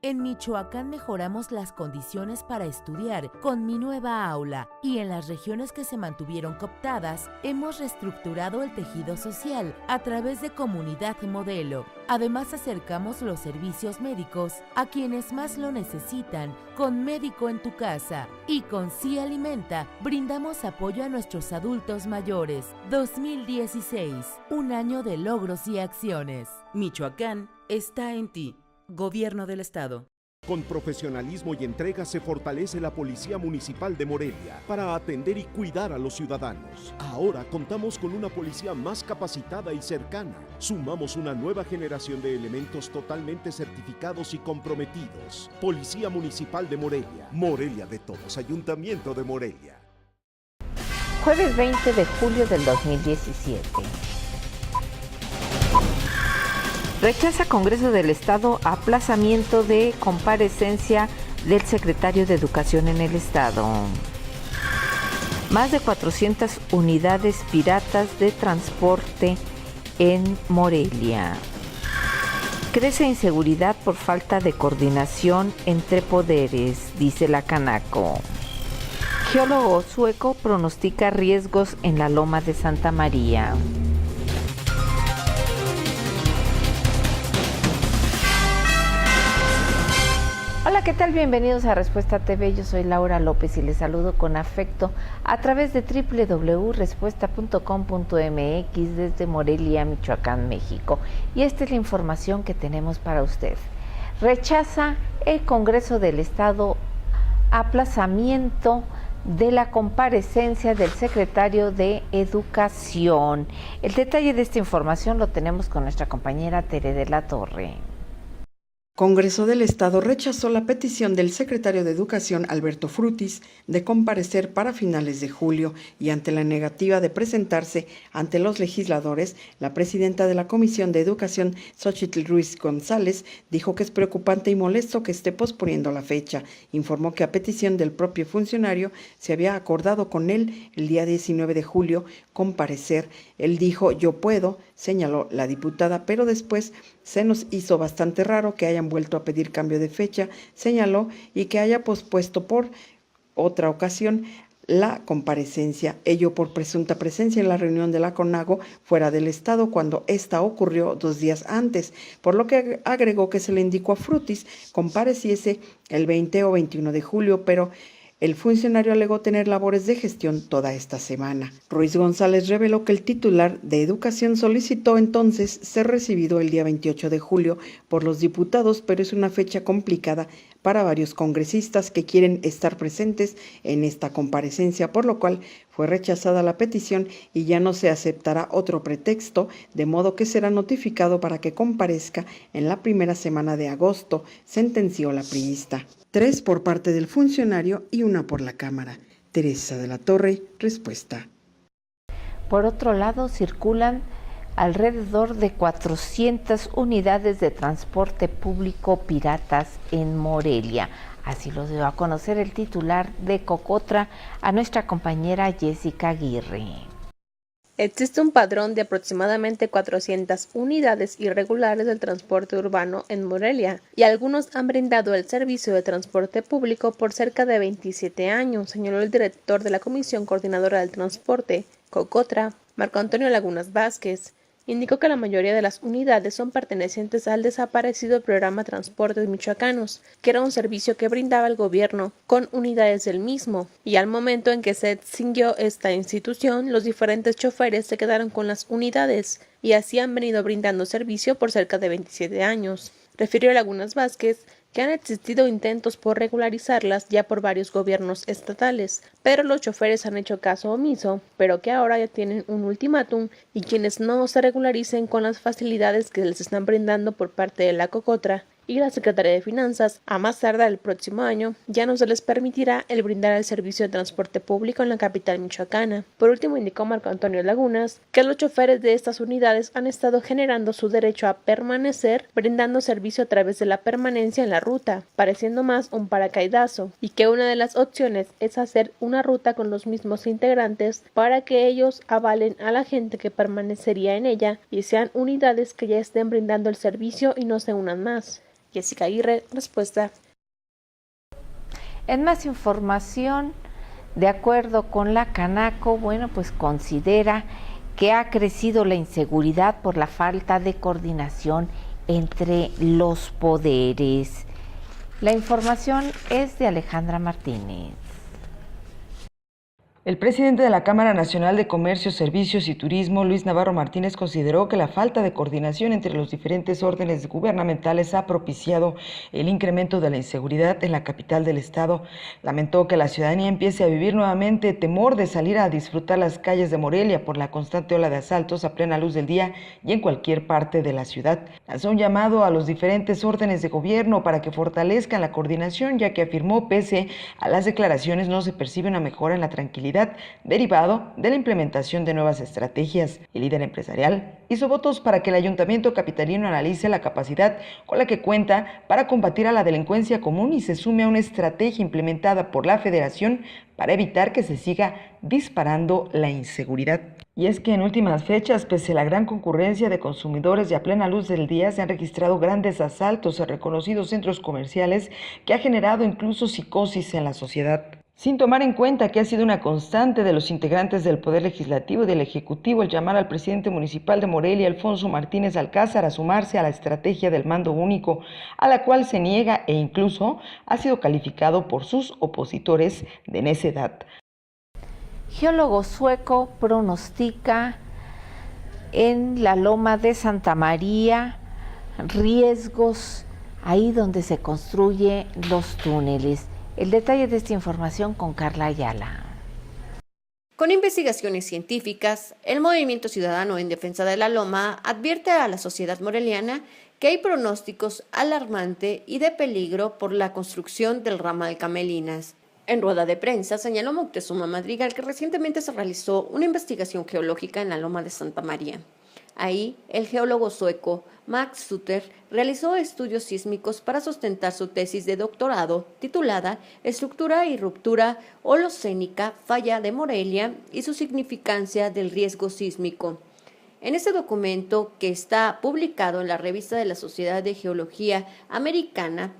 En Michoacán mejoramos las condiciones para estudiar con Mi Nueva Aula y en las regiones que se mantuvieron cooptadas hemos reestructurado el tejido social a través de Comunidad Modelo. Además acercamos los servicios médicos a quienes más lo necesitan con Médico en tu Casa y con Sí Alimenta brindamos apoyo a nuestros adultos mayores. 2016, un año de logros y acciones. Michoacán está en ti. Gobierno del Estado. Con profesionalismo y entrega se fortalece la Policía Municipal de Morelia para atender y cuidar a los ciudadanos. Ahora contamos con una policía más capacitada y cercana. Sumamos una nueva generación de elementos totalmente certificados y comprometidos. Policía Municipal de Morelia. Morelia de todos. Ayuntamiento de Morelia. Jueves 20 de julio del 2017. Rechaza Congreso del Estado aplazamiento de comparecencia del secretario de Educación en el Estado. Más de 400 unidades piratas de transporte en Morelia. Crece inseguridad por falta de coordinación entre poderes, dice la Canaco. Geólogo sueco pronostica riesgos en la Loma de Santa María. Hola, ¿qué tal? Bienvenidos a Respuesta TV. Yo soy Laura López y les saludo con afecto a través de www.respuesta.com.mx desde Morelia, Michoacán, México. Y esta es la información que tenemos para usted. Rechaza el Congreso del Estado aplazamiento de la comparecencia del secretario de Educación. El detalle de esta información lo tenemos con nuestra compañera Tere de la Torre. Congreso del Estado rechazó la petición del secretario de Educación, Alberto Frutis, de comparecer para finales de julio y ante la negativa de presentarse ante los legisladores, la presidenta de la Comisión de Educación, Xochitl Ruiz González, dijo que es preocupante y molesto que esté posponiendo la fecha. Informó que a petición del propio funcionario se había acordado con él el día 19 de julio comparecer. Él dijo, yo puedo, señaló la diputada, pero después se nos hizo bastante raro que hayan vuelto a pedir cambio de fecha, señaló, y que haya pospuesto por otra ocasión la comparecencia, ello por presunta presencia en la reunión de la CONAGO fuera del estado cuando esta ocurrió 2 días antes, por lo que agregó que se le indicó a Frutis compareciese el 20 o 21 de julio, pero el funcionario alegó tener labores de gestión toda esta semana. Ruiz González reveló que el titular de Educación solicitó entonces ser recibido el día 28 de julio por los diputados, pero es una fecha complicada para varios congresistas que quieren estar presentes en esta comparecencia, por lo cual fue rechazada la petición y ya no se aceptará otro pretexto, de modo que será notificado para que comparezca en la primera semana de agosto, sentenció la priista. 3 por parte del funcionario y 1 por la Cámara. Teresa de la Torre, Respuesta. Por otro lado, circulan alrededor de 400 unidades de transporte público piratas en Morelia. Así lo dio a conocer el titular de Cocotra a nuestra compañera Jessica Aguirre. Existe un padrón de aproximadamente 400 unidades irregulares del transporte urbano en Morelia, y algunos han brindado el servicio de transporte público por cerca de 27 años, señaló el director de la Comisión Coordinadora del Transporte, Cocotra, Marco Antonio Lagunas Vázquez. Indicó que la mayoría de las unidades son pertenecientes al desaparecido programa Transportes Michoacanos, que era un servicio que brindaba el gobierno con unidades del mismo, y al momento en que se extinguió esta institución, los diferentes choferes se quedaron con las unidades, y así han venido brindando servicio por cerca de 27 años. Refirió Lagunas Vázquez que han existido intentos por regularizarlas ya por varios gobiernos estatales, pero los choferes han hecho caso omiso, pero que ahora ya tienen un ultimátum y quienes no se regularicen con las facilidades que les están brindando por parte de la Cocotra y la Secretaría de Finanzas, a más tardar el próximo año, ya no se les permitirá el brindar el servicio de transporte público en la capital michoacana. Por último, indicó Marco Antonio Lagunas que los choferes de estas unidades han estado generando su derecho a permanecer, brindando servicio a través de la permanencia en la ruta, pareciendo más un paracaídazo, y que una de las opciones es hacer una ruta con los mismos integrantes para que ellos avalen a la gente que permanecería en ella y sean unidades que ya estén brindando el servicio y no se unan más. Jessica Aguirre, Respuesta. En más información, de acuerdo con la Canaco, pues considera que ha crecido la inseguridad por la falta de coordinación entre los poderes. La información es de Alejandra Martínez. El presidente de la Cámara Nacional de Comercio, Servicios y Turismo, Luis Navarro Martínez, consideró que la falta de coordinación entre los diferentes órdenes gubernamentales ha propiciado el incremento de la inseguridad en la capital del estado. Lamentó que la ciudadanía empiece a vivir nuevamente temor de salir a disfrutar las calles de Morelia por la constante ola de asaltos a plena luz del día y en cualquier parte de la ciudad. Lanzó un llamado a los diferentes órdenes de gobierno para que fortalezcan la coordinación, ya que afirmó, pese a las declaraciones, no se percibe una mejora en la tranquilidad derivado de la implementación de nuevas estrategias. El líder empresarial hizo votos para que el ayuntamiento capitalino analice la capacidad con la que cuenta para combatir a la delincuencia común y se sume a una estrategia implementada por la Federación para evitar que se siga disparando la inseguridad. Y es que en últimas fechas, pese a la gran concurrencia de consumidores y a plena luz del día, se han registrado grandes asaltos a reconocidos centros comerciales que ha generado incluso psicosis en la sociedad. Sin tomar en cuenta que ha sido una constante de los integrantes del Poder Legislativo y del Ejecutivo el llamar al presidente municipal de Morelia, Alfonso Martínez Alcázar, a sumarse a la estrategia del mando único, a la cual se niega e incluso ha sido calificado por sus opositores de necedad. Geólogo sueco pronostica en la Loma de Santa María riesgos ahí donde se construyen los túneles. El detalle de esta información con Carla Ayala. Con investigaciones científicas, el Movimiento Ciudadano en Defensa de la Loma advierte a la sociedad moreliana que hay pronósticos alarmantes y de peligro por la construcción del ramal Camelinas. En rueda de prensa señaló Moctezuma Madrigal que recientemente se realizó una investigación geológica en la Loma de Santa María. Ahí, el geólogo sueco Max Suter realizó estudios sísmicos para sustentar su tesis de doctorado titulada Estructura y ruptura holocénica, falla de Morelia y su significancia del riesgo sísmico. En este documento, que está publicado en la revista de la Sociedad de Geología Americana,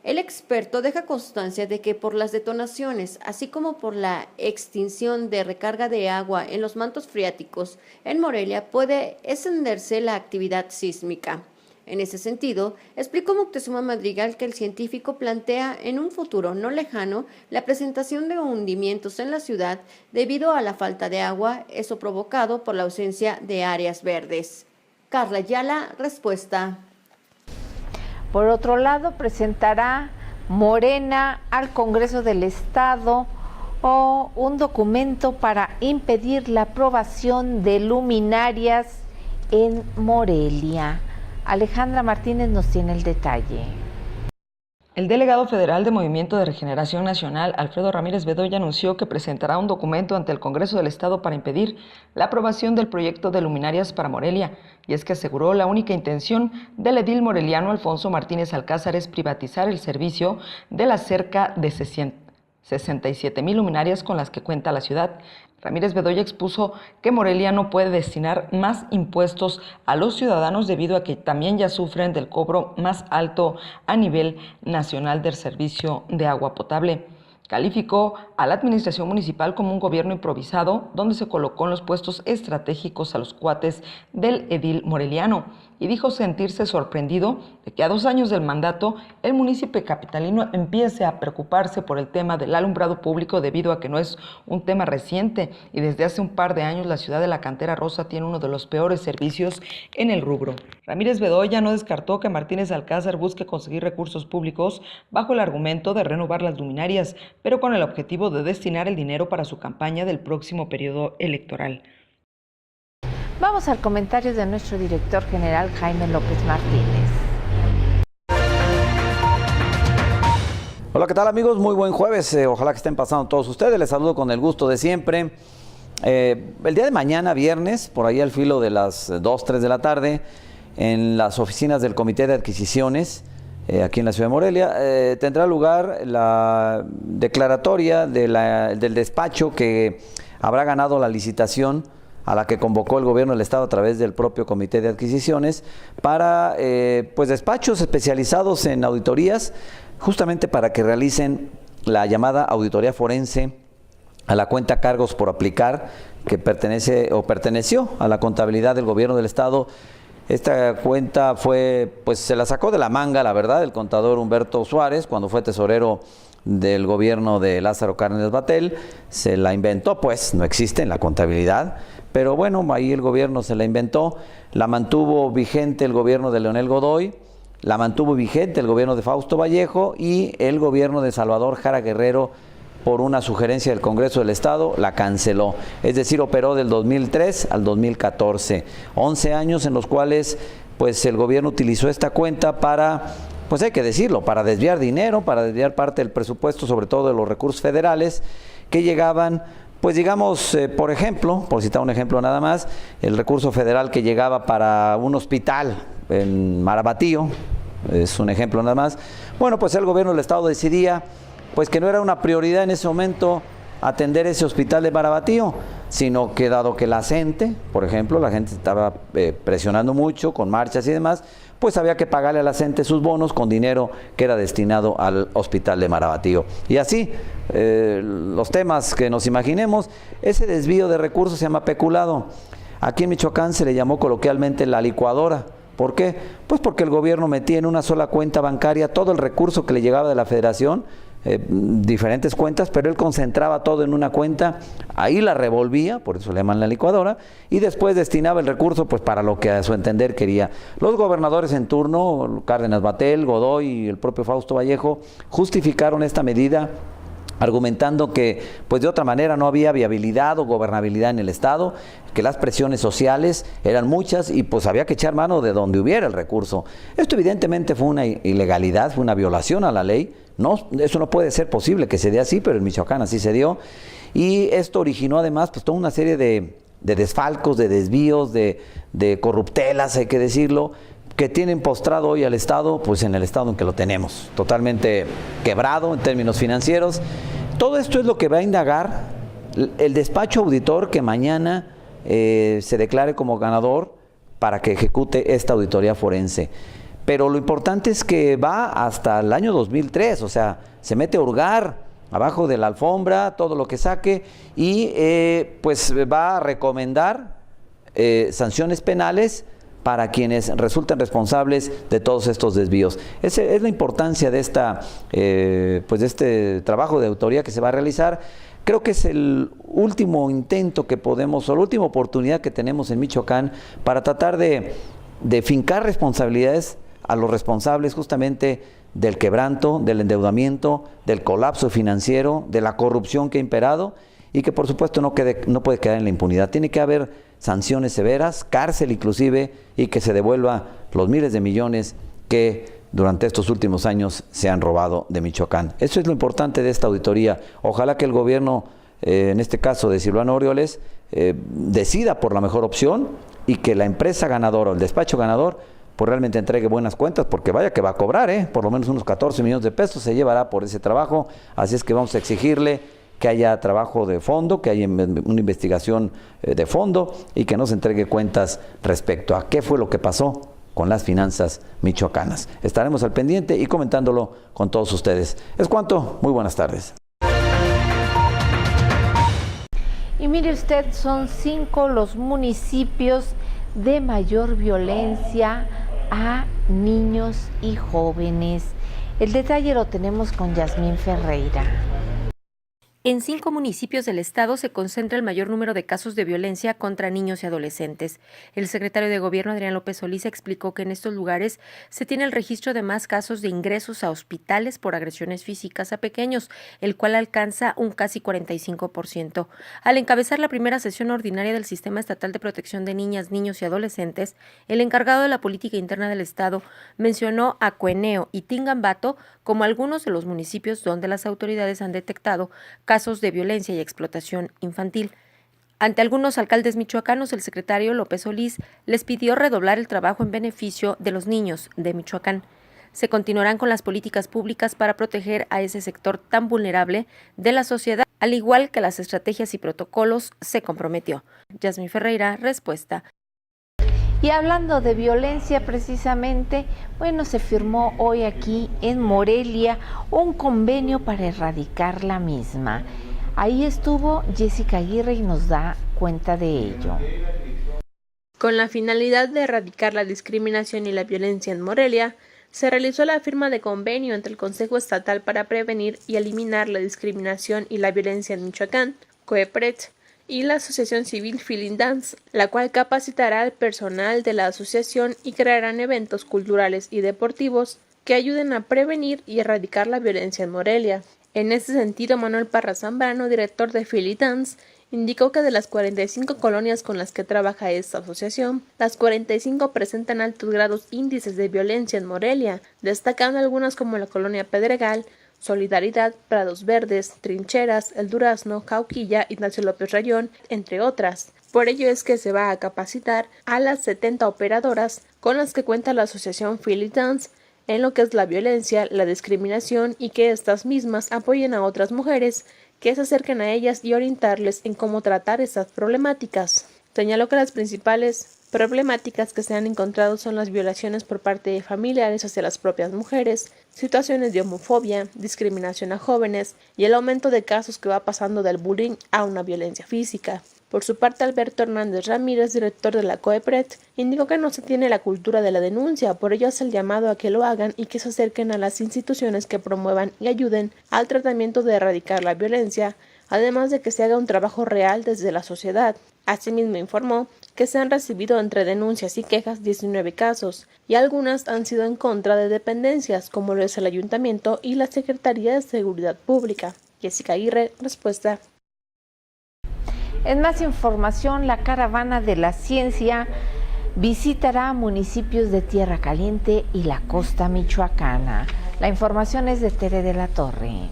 el experto deja constancia de que por las detonaciones, así como por la extinción de recarga de agua en los mantos freáticos, en Morelia puede extenderse la actividad sísmica. En ese sentido, explicó Moctezuma Madrigal que el científico plantea en un futuro no lejano la presentación de hundimientos en la ciudad debido a la falta de agua, eso provocado por la ausencia de áreas verdes. Carla Ayala, Respuesta. Por otro lado, presentará Morena al Congreso del Estado un documento para impedir la aprobación de luminarias en Morelia. Alejandra Martínez nos tiene el detalle. El delegado federal de Movimiento de Regeneración Nacional, Alfredo Ramírez Bedoya, anunció que presentará un documento ante el Congreso del Estado para impedir la aprobación del proyecto de luminarias para Morelia. Y es que aseguró la única intención del edil moreliano Alfonso Martínez Alcázar es privatizar el servicio de las cerca de 67,000 luminarias con las que cuenta la ciudad. Ramírez Bedoya expuso que Morelia no puede destinar más impuestos a los ciudadanos debido a que también ya sufren del cobro más alto a nivel nacional del servicio de agua potable. Calificó a la administración municipal como un gobierno improvisado donde se colocó en los puestos estratégicos a los cuates del edil moreliano y dijo sentirse sorprendido de que a 2 años del mandato el municipio capitalino empiece a preocuparse por el tema del alumbrado público debido a que no es un tema reciente y desde hace un par de años la ciudad de la Cantera Rosa tiene uno de los peores servicios en el rubro. Ramírez Bedoya no descartó que Martínez Alcázar busque conseguir recursos públicos bajo el argumento de renovar las luminarias, pero con el objetivo de destinar el dinero para su campaña del próximo periodo electoral. Vamos al comentario de nuestro director general, Jaime López Martínez. Hola, ¿qué tal amigos? Muy buen jueves. Ojalá que estén pasando todos ustedes. Les saludo con el gusto de siempre. El día de mañana, viernes, por ahí al filo de las 2, 3 de la tarde, en las oficinas del Comité de Adquisiciones, aquí en la ciudad de Morelia, tendrá lugar la declaratoria del despacho que habrá ganado la licitación a la que convocó el gobierno del estado a través del propio Comité de Adquisiciones para pues despachos especializados en auditorías, justamente para que realicen la llamada auditoría forense a la cuenta cargos por aplicar, que pertenece o perteneció a la contabilidad del gobierno del estado. Esta cuenta pues se la sacó de la manga, la verdad, el contador Humberto Suárez, cuando fue tesorero del gobierno de Lázaro Cárdenas Batel. Se la inventó, pues no existe en la contabilidad, pero bueno, ahí el gobierno se la inventó. La mantuvo vigente el gobierno de Leonel Godoy, la mantuvo vigente el gobierno de Fausto Vallejo y el gobierno de Salvador Jara Guerrero, por una sugerencia del Congreso del Estado, la canceló. Es decir, operó del 2003 al 2014. 11 años en los cuales pues el gobierno utilizó esta cuenta para, pues hay que decirlo, para desviar dinero, para desviar parte del presupuesto, sobre todo de los recursos federales, que llegaban, pues digamos, por ejemplo, por citar un ejemplo nada más, el recurso federal que llegaba para un hospital en Marabatío, es un ejemplo nada más. Bueno, pues el gobierno del Estado decidía pues que no era una prioridad en ese momento atender ese hospital de Marabatío, sino que dado que la gente, por ejemplo, la gente estaba presionando mucho con marchas y demás, pues había que pagarle a la gente sus bonos con dinero que era destinado al hospital de Marabatío. Y así, los temas que nos imaginemos, ese desvío de recursos se llama peculado. Aquí en Michoacán se le llamó coloquialmente la licuadora. ¿Por qué? Pues porque el gobierno metía en una sola cuenta bancaria todo el recurso que le llegaba de la federación, diferentes cuentas, pero él concentraba todo en una cuenta, ahí la revolvía, por eso le llaman la licuadora, y después destinaba el recurso pues para lo que a su entender quería. Los gobernadores en turno, Cárdenas Batel, Godoy y el propio Fausto Vallejo, justificaron esta medida argumentando que pues de otra manera no había viabilidad o gobernabilidad en el Estado, que las presiones sociales eran muchas y pues había que echar mano de donde hubiera el recurso. Esto evidentemente fue una ilegalidad, fue una violación a la ley. No, eso no puede ser posible que se dé así, pero en Michoacán así se dio. Y esto originó además pues toda una serie de desfalcos, de desvíos, de corruptelas, hay que decirlo, que tienen postrado hoy al Estado, pues en el estado en que lo tenemos, totalmente quebrado en términos financieros. Todo esto es lo que va a indagar el despacho auditor que mañana se declare como ganador para que ejecute esta auditoría forense. Pero lo importante es que va hasta el año 2003, o sea, se mete a hurgar abajo de la alfombra todo lo que saque y pues va a recomendar sanciones penales para quienes resulten responsables de todos estos desvíos. Esa es la importancia de pues de este trabajo de auditoría que se va a realizar. Creo que es el último intento que podemos, o la última oportunidad que tenemos en Michoacán para tratar de fincar responsabilidades a los responsables justamente del quebranto, del endeudamiento, del colapso financiero, de la corrupción que ha imperado y que por supuesto no puede quedar en la impunidad. Tiene que haber sanciones severas, cárcel inclusive, y que se devuelva los miles de millones que durante estos últimos años se han robado de Michoacán. Eso es lo importante de esta auditoría. Ojalá que el gobierno, en este caso de Silvano Aureoles, decida por la mejor opción y que la empresa ganadora o el despacho ganador pues realmente entregue buenas cuentas, porque vaya que va a cobrar, por lo menos unos 14 millones de pesos se llevará por ese trabajo. Así es que vamos a exigirle que haya trabajo de fondo, que haya una investigación de fondo y que nos entregue cuentas respecto a qué fue lo que pasó con las finanzas michoacanas. Estaremos al pendiente y comentándolo con todos ustedes. Es cuanto, muy buenas tardes. Y mire usted, son 5 los municipios de mayor violencia a niños y jóvenes. El detalle lo tenemos con Yasmín Ferreira. En 5 municipios del estado se concentra el mayor número de casos de violencia contra niños y adolescentes. El secretario de Gobierno, Adrián López Solís, explicó que en estos lugares se tiene el registro de más casos de ingresos a hospitales por agresiones físicas a pequeños, el cual alcanza un casi 45%. Al encabezar la primera sesión ordinaria del Sistema Estatal de Protección de Niñas, Niños y Adolescentes, el encargado de la política interna del estado mencionó a Cueneo y Tingambato como algunos de los municipios donde las autoridades han detectado casos de violencia y explotación infantil. Ante algunos alcaldes michoacanos, el secretario López Solís les pidió redoblar el trabajo en beneficio de los niños de Michoacán. Se continuarán con las políticas públicas para proteger a ese sector tan vulnerable de la sociedad. al igual que las estrategias y protocolos, se comprometió. Yasmín Ferreira, Respuesta. Y hablando de violencia precisamente, se firmó hoy aquí en Morelia un convenio para erradicar la misma. Ahí estuvo Jessica Aguirre y nos da cuenta de ello. Con la finalidad de erradicar la discriminación y la violencia en Morelia, se realizó la firma de convenio entre el Consejo Estatal para Prevenir y Eliminar la Discriminación y la Violencia en Michoacán, COEPRED, y la Asociación Civil Feeling Dance, la cual capacitará al personal de la asociación y crearán eventos culturales y deportivos que ayuden a prevenir y erradicar la violencia en Morelia. En este sentido, Manuel Parra Zambrano, director de Feeling Dance, indicó que de las 45 colonias con las que trabaja esta asociación, las 45 presentan altos grados índices de violencia en Morelia, destacando algunas como la colonia Pedregal, Solidaridad, Prados Verdes, Trincheras, El Durazno, Jauquilla, Ignacio López Rayón, entre otras. Por ello es que se va a capacitar a las 70 operadoras con las que cuenta la asociación Feeling Dance en lo que es la violencia, la discriminación y que estas mismas apoyen a otras mujeres que se acerquen a ellas y orientarles en cómo tratar estas problemáticas. Señaló que las principales problemáticas que se han encontrado son las violaciones por parte de familiares hacia las propias mujeres, situaciones de homofobia, discriminación a jóvenes y el aumento de casos que va pasando del bullying a una violencia física. Por su parte, Alberto Hernández Ramírez, director de la COEPRED, indicó que no se tiene la cultura de la denuncia, por ello hace el llamado a que lo hagan y que se acerquen a las instituciones que promuevan y ayuden al tratamiento de erradicar la violencia, además de que se haga un trabajo real desde la sociedad. Asimismo informó que se han recibido entre denuncias y quejas 19 casos, y algunas han sido en contra de dependencias, como lo es el Ayuntamiento y la Secretaría de Seguridad Pública. Jessica Aguirre, Respuesta. En más información, la Caravana de la Ciencia visitará municipios de Tierra Caliente y la costa michoacana. La información es de Tere de la Torre.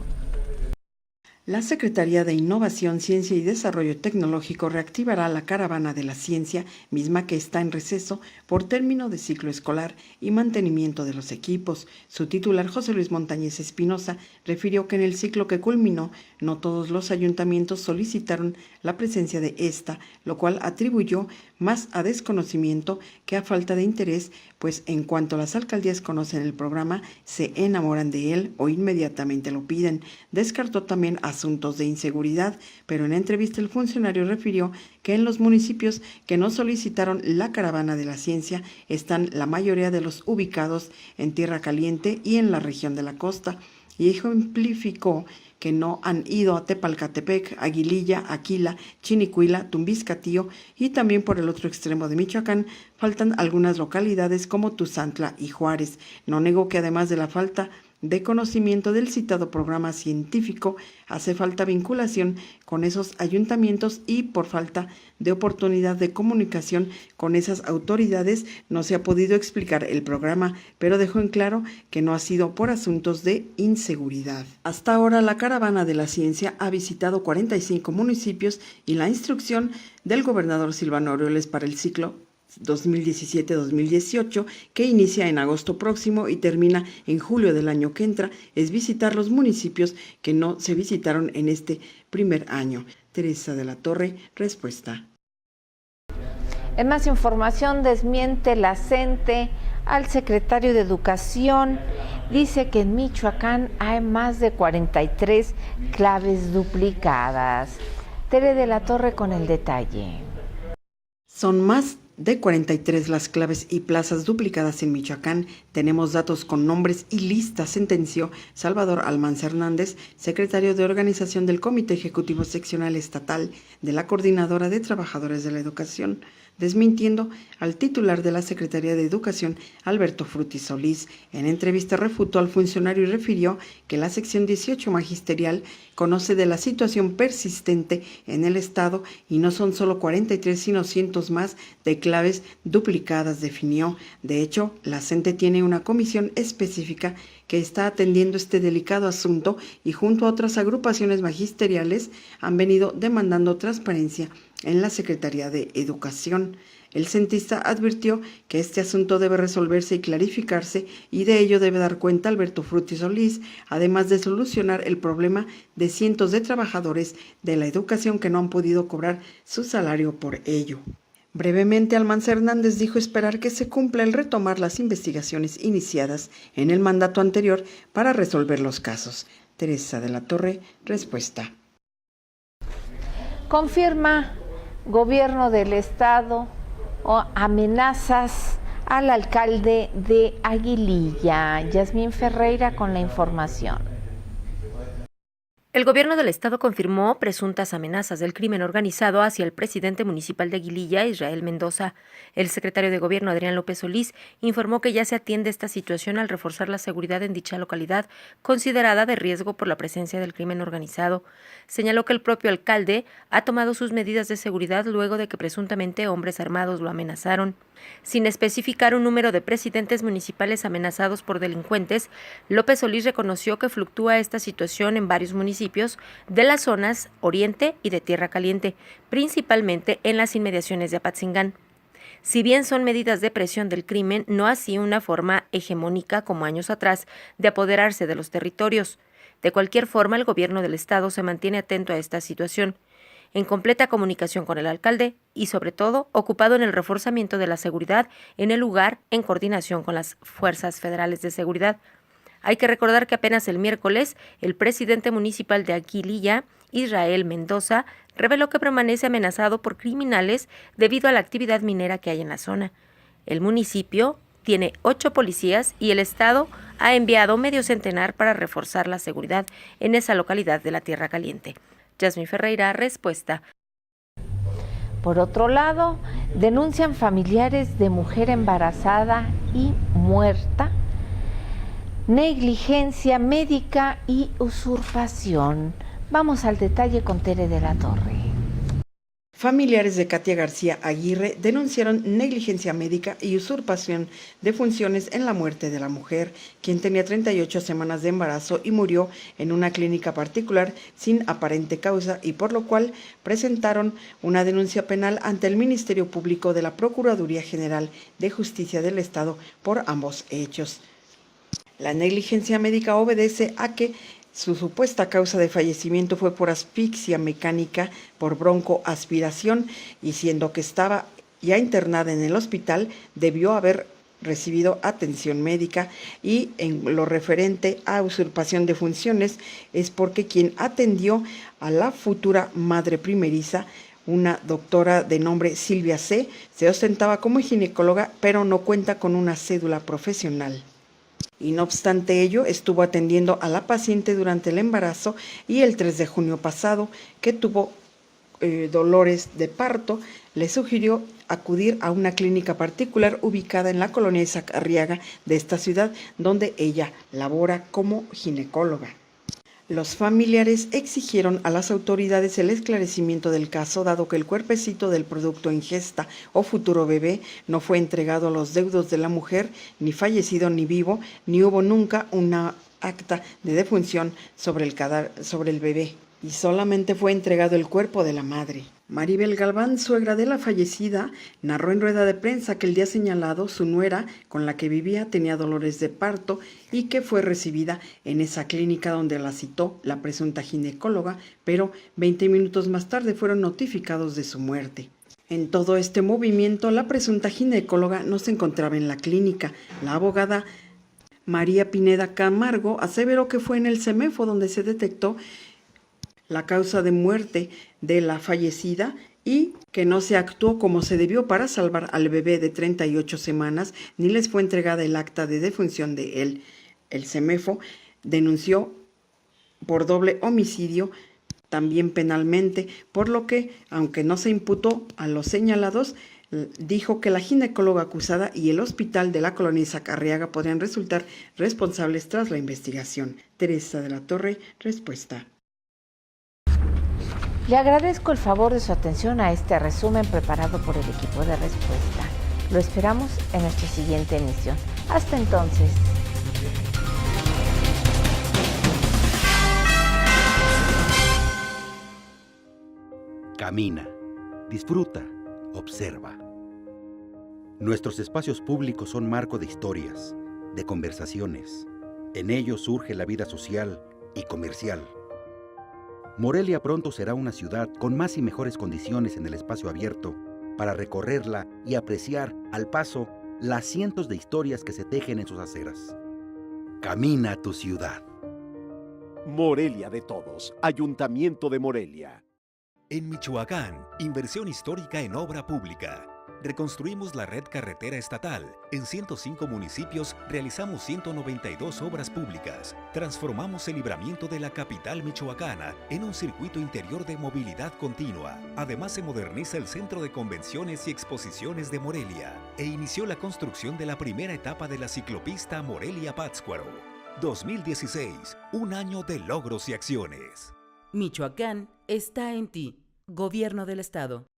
La Secretaría de Innovación, Ciencia y Desarrollo Tecnológico reactivará la Caravana de la Ciencia, misma que está en receso por término de ciclo escolar y mantenimiento de los equipos. Su titular, José Luis Montañez Espinosa, refirió que en el ciclo que culminó, no todos los ayuntamientos solicitaron la presencia de esta, lo cual atribuyó más a desconocimiento que a falta de interés, pues en cuanto las alcaldías conocen el programa, se enamoran de él o inmediatamente lo piden. Descartó también asuntos de inseguridad, pero en entrevista el funcionario refirió que en los municipios que no solicitaron la Caravana de la Ciencia están la mayoría de los ubicados en Tierra Caliente y en la región de la costa, y ejemplificó que no han ido a Tepalcatepec, Aguililla, Aquila, Chinicuila, Tumbiscatío y también por el otro extremo de Michoacán faltan algunas localidades como Tuzantla y Juárez. No negó que además de la falta de conocimiento del citado programa científico, hace falta vinculación con esos ayuntamientos y por falta de oportunidad de comunicación con esas autoridades no se ha podido explicar el programa, pero dejó en claro que no ha sido por asuntos de inseguridad. Hasta ahora la Caravana de la Ciencia ha visitado 45 municipios y la instrucción del gobernador Silvano Aureoles para el ciclo 2017-2018, que inicia en agosto próximo y termina en julio del año que entra, es visitar los municipios que no se visitaron en este primer año. Teresa de la Torre, Respuesta. En más información, desmiente la CENTE al secretario de Educación. Dice que en Michoacán hay más de 43 claves duplicadas. Tere de la Torre con el detalle. Son más de 43 las claves y plazas duplicadas en Michoacán. Tenemos datos con nombres y listas, sentenció Salvador Almanza Hernández, secretario de organización del Comité Ejecutivo Seccional Estatal de la Coordinadora de Trabajadores de la Educación, desmintiendo al titular de la Secretaría de Educación, Alberto Frutis Solís. En entrevista refutó al funcionario y refirió que la sección 18 magisterial conoce de la situación persistente en el Estado y no son solo 43 sino cientos más de claves duplicadas, definió. De hecho, la CENTE tiene una comisión específica que está atendiendo este delicado asunto y junto a otras agrupaciones magisteriales han venido demandando transparencia en la Secretaría de Educación. El cientista advirtió que este asunto debe resolverse y clarificarse, y de ello debe dar cuenta Alberto Frutti Solís, además de solucionar el problema de cientos de trabajadores de la educación que no han podido cobrar su salario por ello. Brevemente, Almanza Hernández dijo esperar que se cumpla el retomar las investigaciones iniciadas en el mandato anterior para resolver los casos. Teresa de la Torre, respuesta. Confirma Gobierno del Estado amenazas al alcalde de Aguililla. Yasmín Ferreira con la información. El gobierno del estado confirmó presuntas amenazas del crimen organizado hacia el presidente municipal de Aguililla, Israel Mendoza. El secretario de gobierno, Adrián López Solís, informó que ya se atiende esta situación al reforzar la seguridad en dicha localidad, considerada de riesgo por la presencia del crimen organizado. Señaló que el propio alcalde ha tomado sus medidas de seguridad luego de que presuntamente hombres armados lo amenazaron. Sin especificar un número de presidentes municipales amenazados por delincuentes, López Solís reconoció que fluctúa esta situación en varios municipios de las zonas Oriente y de Tierra Caliente, principalmente en las inmediaciones de Apatzingán. Si bien son medidas de presión del crimen, no así una forma hegemónica como años atrás de apoderarse de los territorios. De cualquier forma, el gobierno del estado se mantiene atento a esta situación, en completa comunicación con el alcalde y, sobre todo, ocupado en el reforzamiento de la seguridad en el lugar en coordinación con las fuerzas federales de seguridad. Hay que recordar que apenas el miércoles, el presidente municipal de Aguililla, Israel Mendoza, reveló que permanece amenazado por criminales debido a la actividad minera que hay en la zona. El municipio tiene 8 policías y el estado ha enviado medio centenar para reforzar la seguridad en esa localidad de la Tierra Caliente. Yasmín Ferreira, respuesta. Por otro lado, denuncian familiares de mujer embarazada y muerta, negligencia médica y usurpación. Vamos al detalle con Tere de la Torre. Familiares de Katia García Aguirre denunciaron negligencia médica y usurpación de funciones en la muerte de la mujer, quien tenía 38 semanas de embarazo y murió en una clínica particular sin aparente causa, y por lo cual presentaron una denuncia penal ante el Ministerio Público de la Procuraduría General de Justicia del Estado por ambos hechos. La negligencia médica obedece a que su supuesta causa de fallecimiento fue por asfixia mecánica por broncoaspiración, y siendo que estaba ya internada en el hospital, debió haber recibido atención médica. Y en lo referente a usurpación de funciones, es porque quien atendió a la futura madre primeriza, una doctora de nombre Silvia C., se ostentaba como ginecóloga, pero no cuenta con una cédula profesional. Y no obstante ello, estuvo atendiendo a la paciente durante el embarazo, y el 3 de junio pasado, que tuvo dolores de parto, le sugirió acudir a una clínica particular ubicada en la colonia Isaac Arriaga de esta ciudad, donde ella labora como ginecóloga. Los familiares exigieron a las autoridades el esclarecimiento del caso, dado que el cuerpecito del producto en gesta o futuro bebé no fue entregado a los deudos de la mujer, ni fallecido ni vivo, ni hubo nunca una acta de defunción sobre el bebé, y solamente fue entregado el cuerpo de la madre. Maribel Galván, suegra de la fallecida, narró en rueda de prensa que el día señalado su nuera, con la que vivía, tenía dolores de parto y que fue recibida en esa clínica donde la citó la presunta ginecóloga, pero 20 minutos más tarde fueron notificados de su muerte. En todo este movimiento, la presunta ginecóloga no se encontraba en la clínica. La abogada María Pineda Camargo aseveró que fue en el CEMEFO donde se detectó la causa de muerte de la fallecida y que no se actuó como se debió para salvar al bebé de 38 semanas, ni les fue entregada el acta de defunción de él. El CEMEFO denunció por doble homicidio, también penalmente, por lo que, aunque no se imputó a los señalados, dijo que la ginecóloga acusada y el hospital de la colonia Isaac Arriaga podrían resultar responsables tras la investigación. Teresa de la Torre, respuesta. Le agradezco el favor de su atención a este resumen preparado por el equipo de Respuesta. Lo esperamos en nuestra siguiente emisión. Hasta entonces. Camina, disfruta, observa. Nuestros espacios públicos son marco de historias, de conversaciones. En ellos surge la vida social y comercial. Morelia pronto será una ciudad con más y mejores condiciones en el espacio abierto para recorrerla y apreciar al paso las cientos de historias que se tejen en sus aceras. Camina a tu ciudad. Morelia de todos, Ayuntamiento de Morelia. En Michoacán, inversión histórica en obra pública. Reconstruimos la red carretera estatal. En 105 municipios realizamos 192 obras públicas. Transformamos el libramiento de la capital michoacana en un circuito interior de movilidad continua. Además, se moderniza el Centro de Convenciones y Exposiciones de Morelia e inició la construcción de la primera etapa de la ciclopista Morelia-Pátzcuaro. 2016, un año de logros y acciones. Michoacán está en ti, Gobierno del Estado.